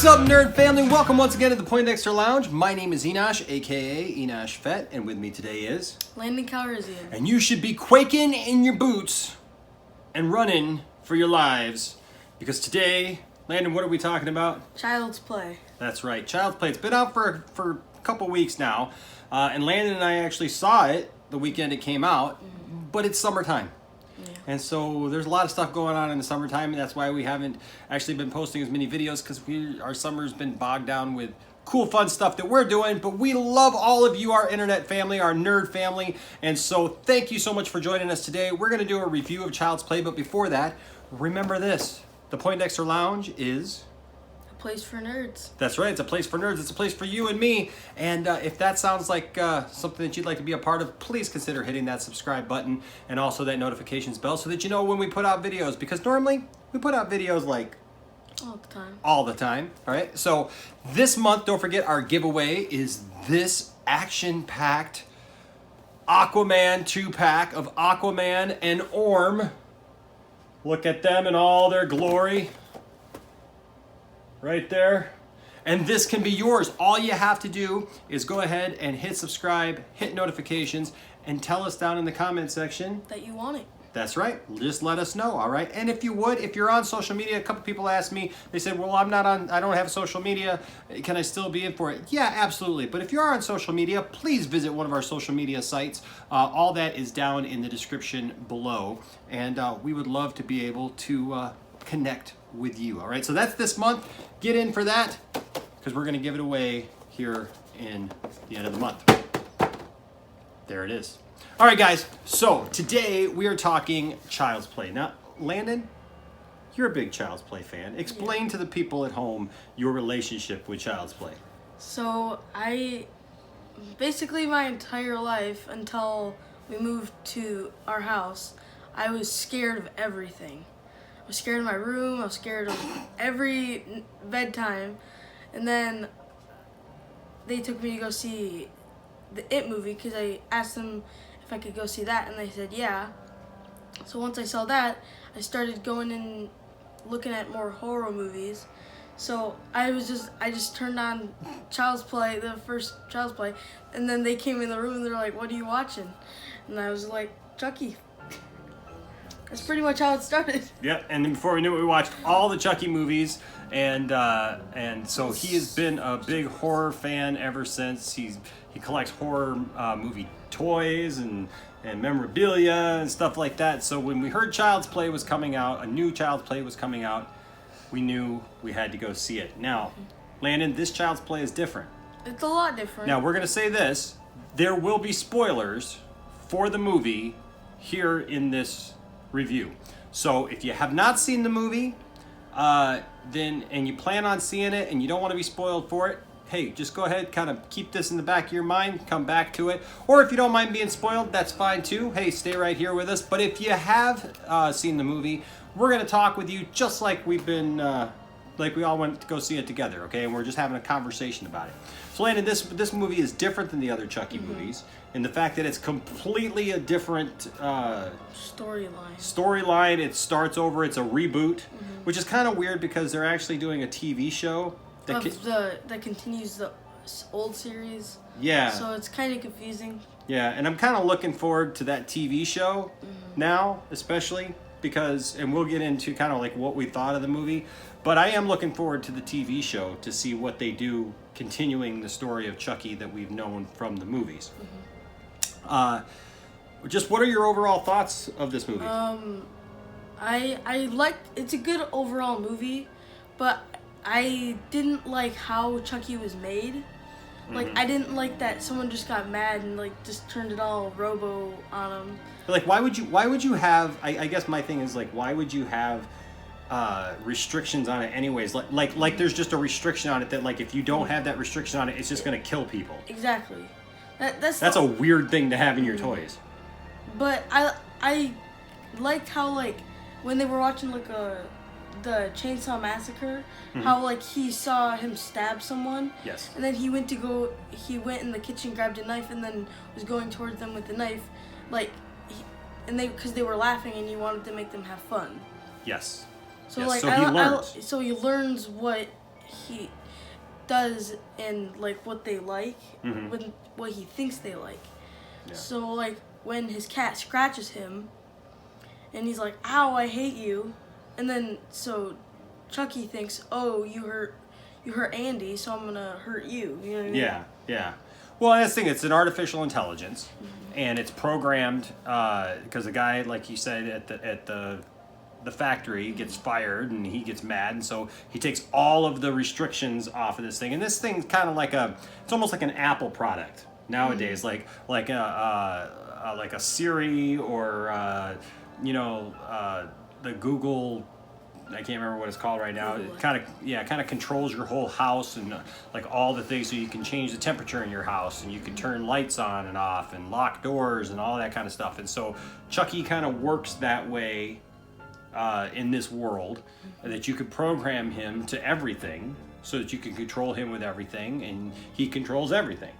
up, nerd family? Welcome once again to the Poindexter Lounge. My name is Enosh, aka Enosh Fett, and with me today is Landen and I. And you should be quaking in your boots and running for your lives, because today, Landon, what are we talking about? Child's Play. That's right, Child's Play. It's been out for a couple weeks now, and Landon and I actually saw it the weekend it came out, but it's summertime. Yeah. And so there's a lot of stuff going on in the summertime, and that's why we haven't actually been posting as many videos, because our summer's been bogged down with cool, fun stuff that we're doing. But we love all of you, our internet family, our nerd family, and so thank you so much for joining us today. We're going to do a review of Child's Play, but before that, remember this. The Poindexter Lounge is A place for nerds. That's right. It's a place for nerds. It's a place for you and me. And if that sounds like something that you'd like to be a part of, please consider hitting that subscribe button and also that notifications bell so that you know when we put out videos. Because normally we put out videos like all the time. All right. So this month, don't forget, our giveaway is this action-packed Aquaman 2-pack of Aquaman and Orm. Look at them in all their glory. Right there. And this can be yours. All you have to do is go ahead and hit subscribe, hit notifications, and tell us down in the comment section that you want it. That's right. Just let us know, all right? And if you would, if you're on social media, a couple people asked me, they said, well, I don't have social media. Can I still be in for it? Yeah, absolutely. But if you are on social media, please visit one of our social media sites. All that is down in the description below. And we would love to be able to connect with you, all right? So that's this month. Get in for that, because we're going to give it away here in the end of the month. There it is. All right, guys, so today we are talking Child's Play. Now, Landon, you're a big Child's Play fan. Explain to the people at home your relationship with Child's Play. So basically my entire life until we moved to our house, I was scared of everything. I was scared of my room, I was scared of every bedtime, and then they took me to go see the It movie because I asked them if I could go see that, and they said yeah. So once I saw that, I started going and looking at more horror movies. So I just turned on Child's Play, the first Child's Play, and then they came in the room and they're like, "What are you watching?" And I was like, "Chucky." That's pretty much how it started. Yep, and then before we knew it, we watched all the Chucky movies, and so he has been a big horror fan ever since. He collects horror movie toys and memorabilia and stuff like that. So when we heard Child's Play was coming out, a new Child's Play was coming out, we knew we had to go see it. Now, Landon, this Child's Play is different. It's a lot different. Now, we're going to say this. There will be spoilers for the movie here in this review. So if you have not seen the movie, and you plan on seeing it and you don't want to be spoiled for it, hey, just go ahead, kind of keep this in the back of your mind, come back to it. Or if you don't mind being spoiled, that's fine too. Hey, stay right here with us. But if you have seen the movie, we're going to talk with you just like we've been, like we all went to go see it together, okay? And we're just having a conversation about it. So Landon, this movie is different than the other Chucky movies in the fact that it's completely a different storyline. It starts over. It's a reboot, which is kind of weird because they're actually doing a TV show that continues the old series. Yeah. So it's kind of confusing. Yeah, and I'm kind of looking forward to that TV show now, especially because, and we'll get into kind of like what we thought of the movie, but I am looking forward to the TV show to see what they do, continuing the story of Chucky that we've known from the movies. Just what are your overall thoughts of this movie? I liked, it's a good overall movie, but I didn't like how Chucky was made. Like, I didn't like that someone just got mad and like just turned it all robo on him. But like, why would you have? I guess my thing is like, why would you have restrictions on it anyways? Like there's just a restriction on it that like if you don't have that restriction on it, it's just gonna kill people. Exactly. That's a weird thing to have in your toys. But I liked how like when they were watching like the Chainsaw Massacre, how like he saw him stab someone. Yes. And then he went in the kitchen, grabbed a knife, and then was going towards them with the knife, like, because they were laughing and he wanted to make them have fun. Yes. So yes. like so he learns. so he learns what does and like what they like, Mm-hmm. when what he thinks they like. Yeah. So like when his cat scratches him, and he's like, "Ow, I hate you," and then so Chucky thinks, "Oh, you hurt Andy, so I'm gonna hurt you." You know what I mean? Yeah, yeah. Well, that's the thing. It's an artificial intelligence, and it's programmed because the guy, like you said, at the factory gets fired, and he gets mad, and so he takes all of the restrictions off of this thing. And this thing's kind of like it's almost like an Apple product nowadays, like a Siri or the Google. I can't remember what it's called right now. It kind of controls your whole house and like all the things, so you can change the temperature in your house, and you can turn lights on and off and lock doors and all that kind of stuff. And so Chucky kind of works that way in this world, that you could program him to everything, so that you can control him with everything, and he controls everything.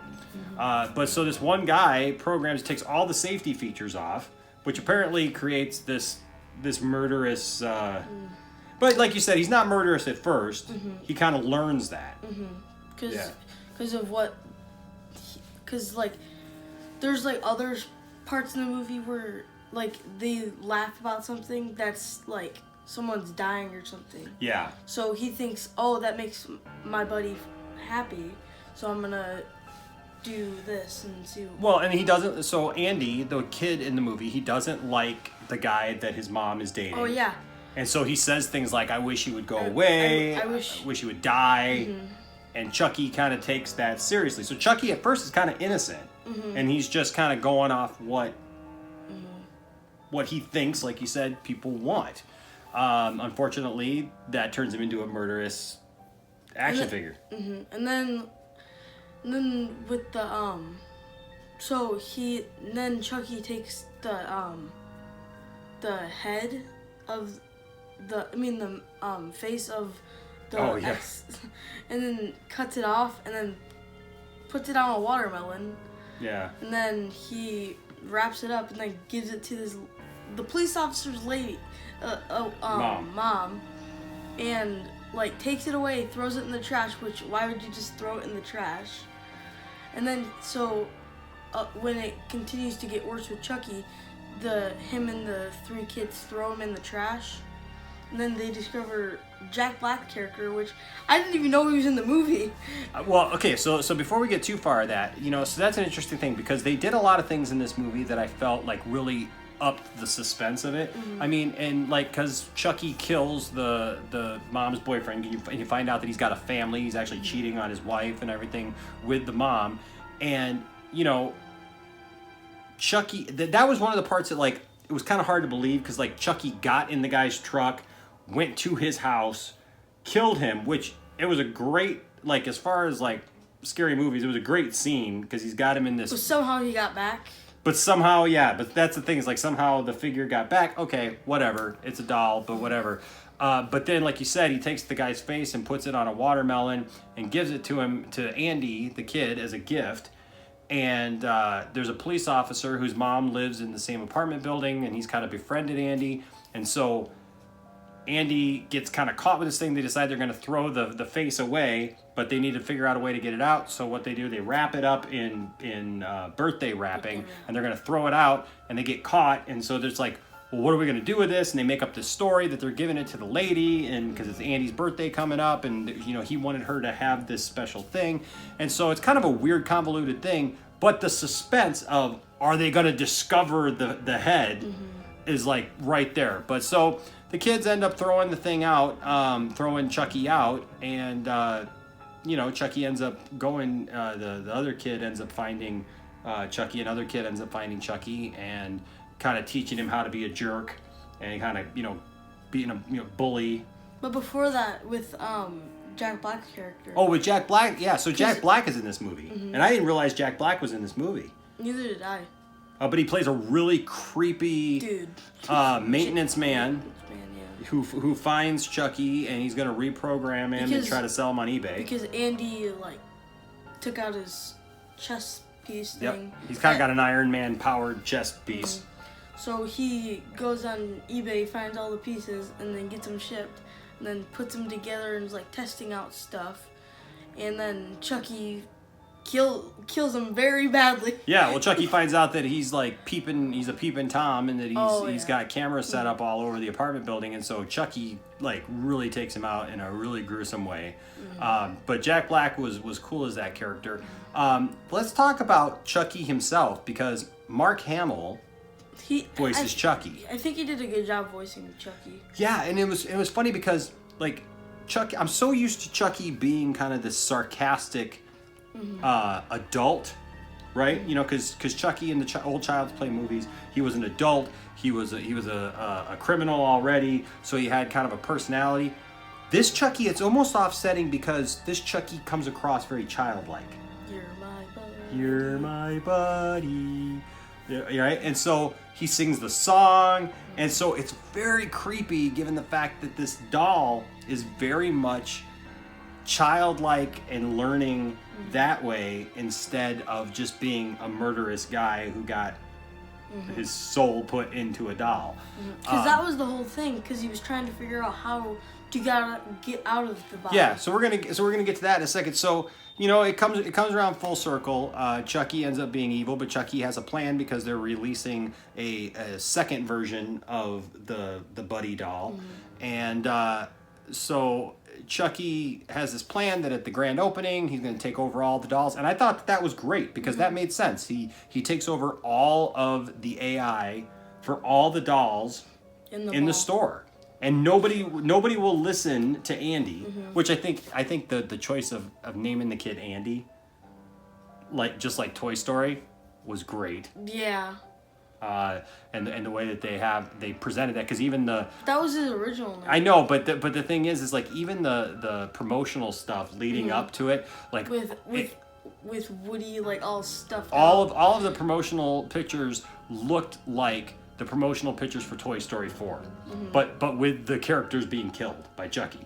But so this one guy takes all the safety features off, which apparently creates this murderous. But like you said, he's not murderous at first. He kind of learns that. Because of what, because like there's like other parts in the movie where like they laugh about something that's like someone's dying or something. Yeah. So he thinks, oh, that makes my buddy happy, so I'm gonna do this and see. Well, and he doesn't. So Andy, the kid in the movie, he doesn't like the guy that his mom is dating. Oh yeah. And so he says things like, "I wish he would go away. I wish he would die." And Chucky kind of takes that seriously. So Chucky at first is kind of innocent, and he's just kind of going off what he thinks, like you said, people want. Unfortunately, that turns him into a murderous action figure. And then with the then Chucky takes the head of the face of the ex, and then cuts it off and then puts it on a watermelon. Yeah. And then he wraps it up and then gives it to the police officer's mom, and like takes it away, throws it in the trash. Which, why would you just throw it in the trash? And then so when it continues to get worse with Chucky, him and the three kids throw him in the trash, and then they discover Jack Black's character, which I didn't even know he was in the movie. Well, okay, so before we get too far that, so that's an interesting thing, because they did a lot of things in this movie that I felt like really upped the suspense of it. I mean, and like, because Chucky kills the mom's boyfriend, and you find out that he's got a family, he's actually cheating on his wife and everything with the mom, and Chucky, that was one of the parts that like, it was kind of hard to believe, because like Chucky got in the guy's truck, went to his house, killed him, which it was a great, like, as far as like scary movies, it was a great scene, because he's got him in this. But somehow he got back. But somehow, yeah, but that's the thing, is like somehow the figure got back. Okay, whatever, it's a doll, but whatever. But then, like you said, he takes the guy's face and puts it on a watermelon and gives it to Andy, the kid, as a gift. And there's a police officer whose mom lives in the same apartment building, and he's kind of befriended Andy. And so Andy gets kind of caught with this thing. They decide they're going to throw the face away, but they need to figure out a way to get it out. So what they do, they wrap it up in birthday wrapping, and they're going to throw it out, and they get caught. And so there's like, well, what are we going to do with this? And they make up this story that they're giving it to the lady, and because it's Andy's birthday coming up, and he wanted her to have this special thing. And so it's kind of a weird, convoluted thing, but the suspense of, are they going to discover the head is like right there. But so the kids end up throwing the thing out, throwing Chucky out, and Chucky ends up going, the other kid ends up finding Chucky, another kid ends up finding Chucky, and kind of teaching him how to be a jerk, and kind of being a bully. But before that, with Jack Black's character. Oh, with Jack Black, yeah. So Jack Black is in this movie, and I didn't realize Jack Black was in this movie. Neither did I. But he plays a really creepy dude, maintenance man. Yeah. Who finds Chucky, and he's gonna reprogram him and try to sell him on eBay. Because Andy took out his chest piece thing. He's kind of got an Iron Man powered chest piece. So he goes on eBay, finds all the pieces, and then gets them shipped, and then puts them together and is testing out stuff. and then Chucky kills him very badly. Yeah, well, Chucky finds out that he's like peeping. He's a peeping Tom, and that he's got cameras set up all over the apartment building, and so Chucky like really takes him out in a really gruesome way. But Jack Black was cool as that character. Let's talk about Chucky himself, because Mark Hamill voices Chucky. I think he did a good job voicing Chucky. Yeah, and it was funny because like Chucky, I'm so used to Chucky being kind of this sarcastic adult, right? You know, because Chucky in the old Child's Play movies, he was an adult. He was a criminal already, so he had kind of a personality. This Chucky, it's almost offsetting because this Chucky comes across very childlike. You're my buddy. You're my buddy. Yeah, right? And so he sings the song, and so it's very creepy given the fact that this doll is very much childlike and learning that way instead of just being a murderous guy who got his soul put into a doll. Because that was the whole thing, because he was trying to figure out how to get out of the body. Yeah, so we're gonna get to that in a second. So you know, it comes around full circle. Chucky ends up being evil, but Chucky has a plan because they're releasing a second version of the Buddy doll, and so Chucky has this plan that at the grand opening he's going to take over all the dolls, and I thought that was great because that made sense. He takes over all of the AI for all the dolls in the store. And nobody will listen to Andy, which I think the choice of naming the kid Andy, like just like Toy Story, was great. Yeah. And the way that they presented that, because even that was his original name. I know, but the thing is like even the promotional stuff leading up to it, like with Woody like all stuffed all of the promotional pictures looked like the promotional pictures for Toy Story 4, but with the characters being killed by Chucky.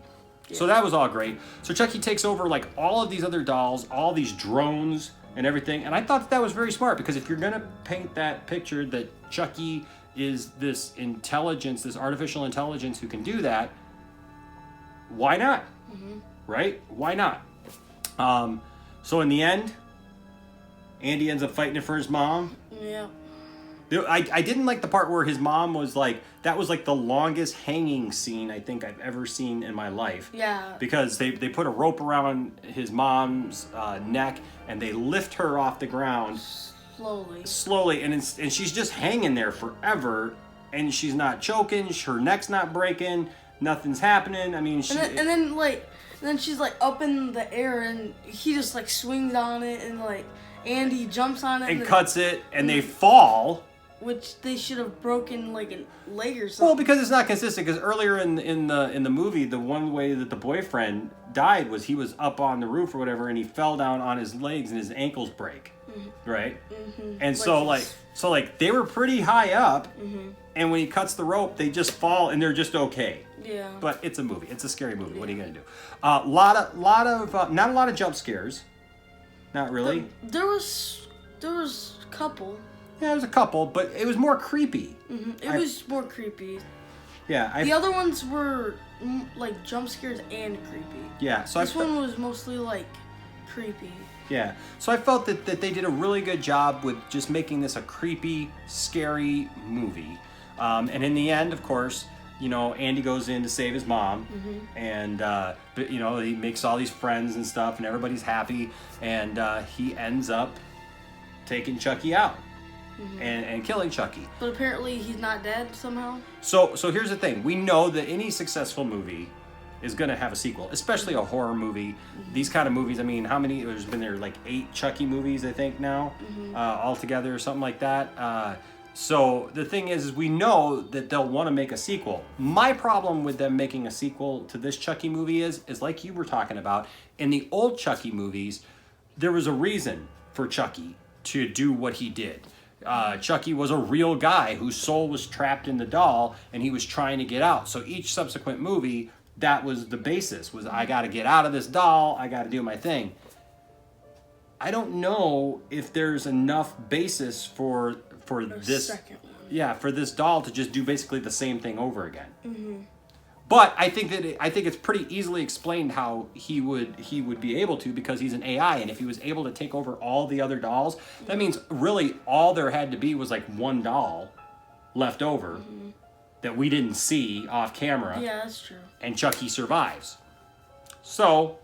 Yeah. So that was all great. So Chucky takes over like all of these other dolls, all these drones and everything, and I thought that was very smart, because if you're gonna paint that picture that Chucky is this intelligence, this artificial intelligence who can do that, why not? Right? Why not? So in the end, Andy ends up fighting it for his mom. Yeah. I didn't like the part where his mom was like, that was like the longest hanging scene I think I've ever seen in my life. Yeah. Because they put a rope around his mom's neck and they lift her off the ground. Slowly. And she's just hanging there forever, and she's not choking, her neck's not breaking, nothing's happening. I mean, and then she's like up in the air, and he just like swings on it, and like Andy jumps on it and cuts it, and they fall. Which they should have broken like a leg or something. Well, because it's not consistent. Because earlier in the movie, the one way that the boyfriend died was he was up on the roof or whatever, and he fell down on his legs and his ankles break, right? And so they were pretty high up, and when he cuts the rope, they just fall and they're just okay. Yeah. But it's a movie. It's a scary movie. What are you gonna do? Not a lot of jump scares. Not really. There was a couple. Yeah, there was a couple, but it was more creepy. It was more creepy. Yeah. The other ones were like jump scares and creepy. Yeah. So this one was mostly like creepy. Yeah. So I felt that they did a really good job with just making this a creepy, scary movie. And in the end, of course, you know, Andy goes in to save his mom, and but you know, he makes all these friends and stuff, and everybody's happy, and he ends up taking Chucky out. And killing Chucky. But apparently he's not dead somehow. So here's the thing. We know that any successful movie is going to have a sequel, especially a horror movie. These kind of movies, I mean, how many? There's been like 8 Chucky movies, I think, now, altogether, or something like that. So the thing is we know that they'll want to make a sequel. My problem with them making a sequel to this Chucky movie is like you were talking about, in the old Chucky movies, there was a reason for Chucky to do what he did. Chucky was a real guy whose soul was trapped in the doll, and he was trying to get out. So each subsequent movie, that was the basis, was I got to get out of this doll, I got to do my thing. I don't know if there's enough basis for this second one. Yeah, for this doll to just do basically the same thing over again. But I think it's pretty easily explained how he would be able to, because he's an AI, and if he was able to take over all the other dolls, that means really all there had to be was like one doll left over that we didn't see off camera. Yeah, that's true. And Chucky survives. So,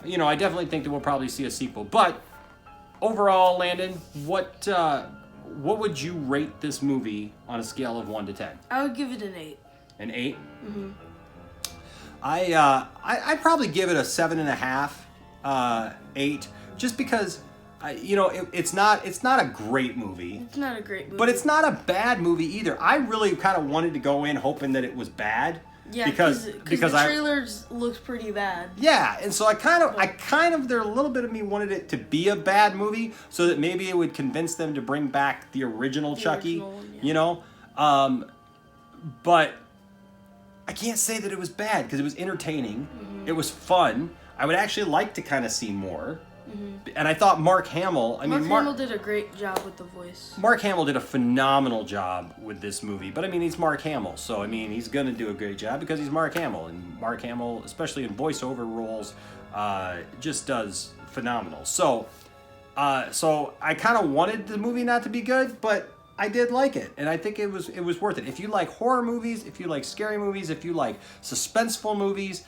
you know, I definitely think that we'll probably see a sequel. But overall, Landon, what would you rate this movie on a scale of 1 to 10? I would give it an 8. An 8? Mm-hmm. I'd probably give it a 7.5, 8, just because, you know, it's not a great movie. It's not a great movie. But it's not a bad movie either. I really kind of wanted to go in hoping that it was bad. Yeah, because the trailers looked pretty bad. Yeah, and so I kind of there a little bit of me wanted it to be a bad movie so that maybe it would convince them to bring back the original Chucky, you know? But I can't say that it was bad because it was entertaining. It was fun. I would actually like to kind of see more. And I thought Mark Hamill, Mark Hamill did a great job with the voice. Mark Hamill did a phenomenal job with this movie. But I mean, he's Mark Hamill, so I mean, he's going to do a great job because he's Mark Hamill. And Mark Hamill, especially in voiceover roles, just does phenomenal. So I kind of wanted the movie not to be good, but I did like it, and I think it was worth it. If you like horror movies, if you like scary movies, if you like suspenseful movies,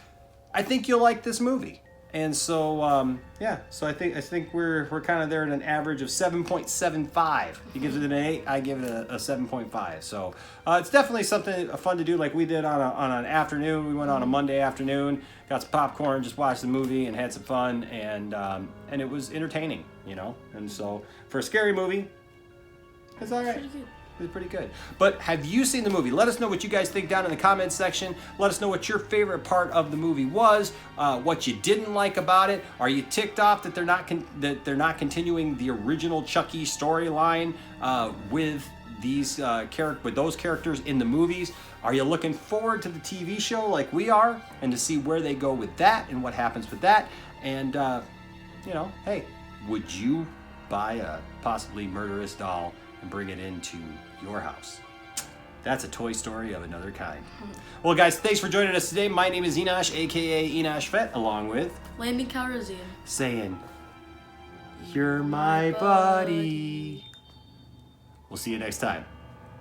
I think you'll like this movie. And so yeah, so I think we're kind of there at an average of 7.75. He gives it an 8. I give it a 7.5. So it's definitely something fun to do, like we did on an afternoon. We went on a Monday afternoon, got some popcorn, just watched the movie, and had some fun, and it was entertaining, you know. And so for a scary movie, it's all right. It's pretty good. But have you seen the movie? Let us know what you guys think down in the comments section. Let us know what your favorite part of the movie was, what you didn't like about it. Are you ticked off that they're not continuing the original Chucky storyline with those characters in the movies? Are you looking forward to the TV show like we are, and to see where they go with that and what happens with that? And you know, hey, would you buy a possibly murderous doll and bring it into your house? That's a toy story of another kind. Well, guys, thanks for joining us today. My name is Enosh, aka Enosh Fett, along with Landon Calrissian, saying, "You're my buddy." We'll see you next time.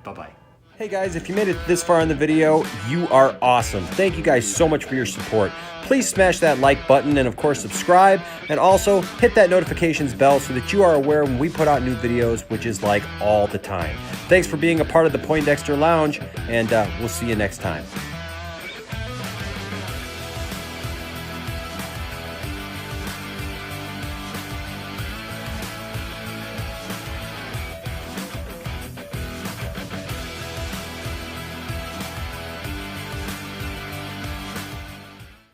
Bye-bye. Hey guys, if you made it this far in the video, you are awesome. Thank you guys so much for your support. Please smash that like button and of course subscribe, and also hit that notifications bell so that you are aware when we put out new videos, which is like all the time. Thanks for being a part of the Poindexter Lounge, and we'll see you next time.